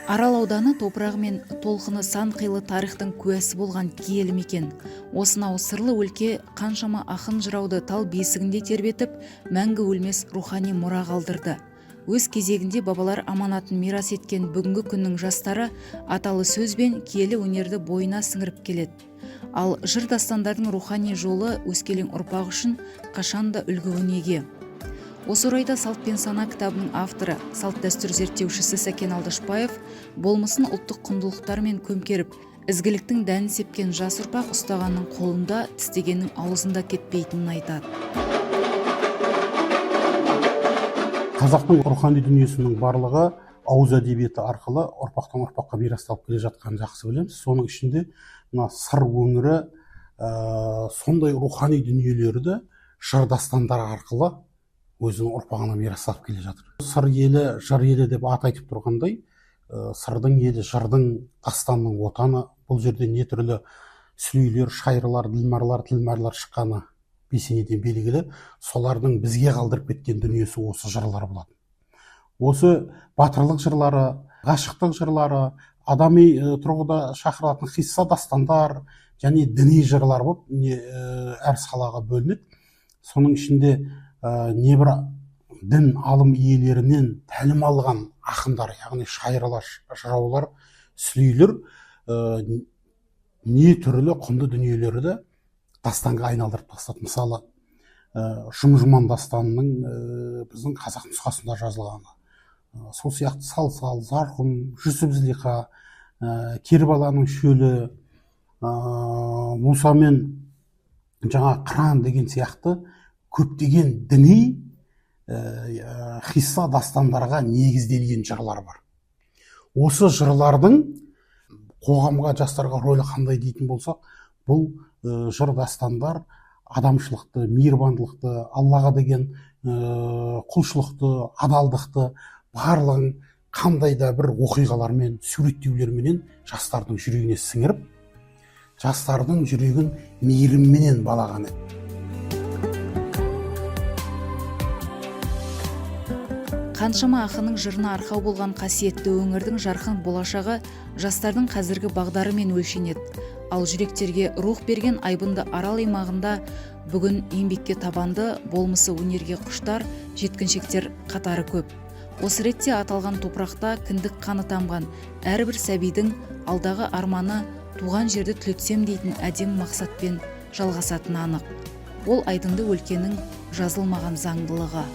Арал ауданы топырағы мен толқыны сан қилы тарихтың куәсі болған киелі мекен. Осынау сырлы өлке қаншама ақын жырауды тал бесігінде тербетіп, мәңгі өлмес рухани мұра қалдырды. Өз кезегінде бабалар аманатын мирас еткен бүгінгі күннің жастары аталы сөз бен киелі өнерді бойына сіңіріп келеді. Ал жыр дастандардың рухани жолы өскелең ұрпақ үшін қашанда үлгі өнеге. Осы орайда «Салт пен сана» кітабының авторы, салт дәстүр зерттеушісі Сәкен Алдашбаев болмысын ұлттық құндылықтармен көмкеріп, ізгіліктің дәнін сепкен жас ұрпақ ұстағанның қолында, тістегеннің аузында кетпейтінін айтады. Қазақтың рухани дүниесінің барлығы ауыз әдебиеті арқылы ұрпақтан ұрпаққа мирасталып келе жатқанын жақсы білеміз. Соның ішінде мына сыр өңірі сондай рухани дүниелерді жыр дастандар арқылы өзінің ұрпағына мирасталып келе жатыр. Сыр елі, жыр елі деп ат айтып тұрғандай, сырдың елі, жырдың, дастанның отаны. Бұл жерде не түрлі сүлейлер, шайырлар, тілмарлар шыққаны бесенеден белгілі. Солардың бізге қалдырып кеткен дүниесі осы жырлар болады. Осы батырлық жырлары, ғашықтық жырлары, адами тұрғыда шақырылатын қисса дастандар және діни жырлар болып әр салаға бөлінеді. Соның ішінде небір дін алым иелерінен тәлім алған ақындар, яғни шайырлар, жыраулар, сүлейлер не түрлі құнды дүниелерді дастанға айналдырып тастады. Мысалы, Жұм-жұман дастанының біздің қазақ нұсқасында жазылғаны. Сол сияқты Сал-сал, Зарқұм, Жүсіп Зылиха, Кербаланың шөлі, Мұса мен жаңа Қыран деген сияқты көптеген діни қисса дастандарға негізделген жырлар бар. Осы жырлардың қоғамға, жастарға рөлі қандай дейтін болсақ, бұл жыр дастандар адамшылықты, мейірбандылықты, Аллаға деген құлшылықты, адалдықты барлығын қандай да бір оқиғалармен, суреттеулерменен жастардың жүрегіне сіңіріп, жастардың жүрегін мейірімменен балаған еді. Қаншама ақынның жырына арқау болған қасиетті өңірдің жарқын болашағы жастардың қазіргі бағдарымен өлшенеді. Ал жүректерге рух берген айбынды Арал аймағында бүгін еңбекке табанды, болмысы өнерге құштар жеткіншектер қатары көп. Осы ретте аталған топырақта кіндік қаны тамған әрбір сәбидің алдағы арманы туған жерді түлетсем дейтін әдемі мақсатпен жалғасатыны анық. Ол айдынды өлкенің жазылмаған заңдылығы.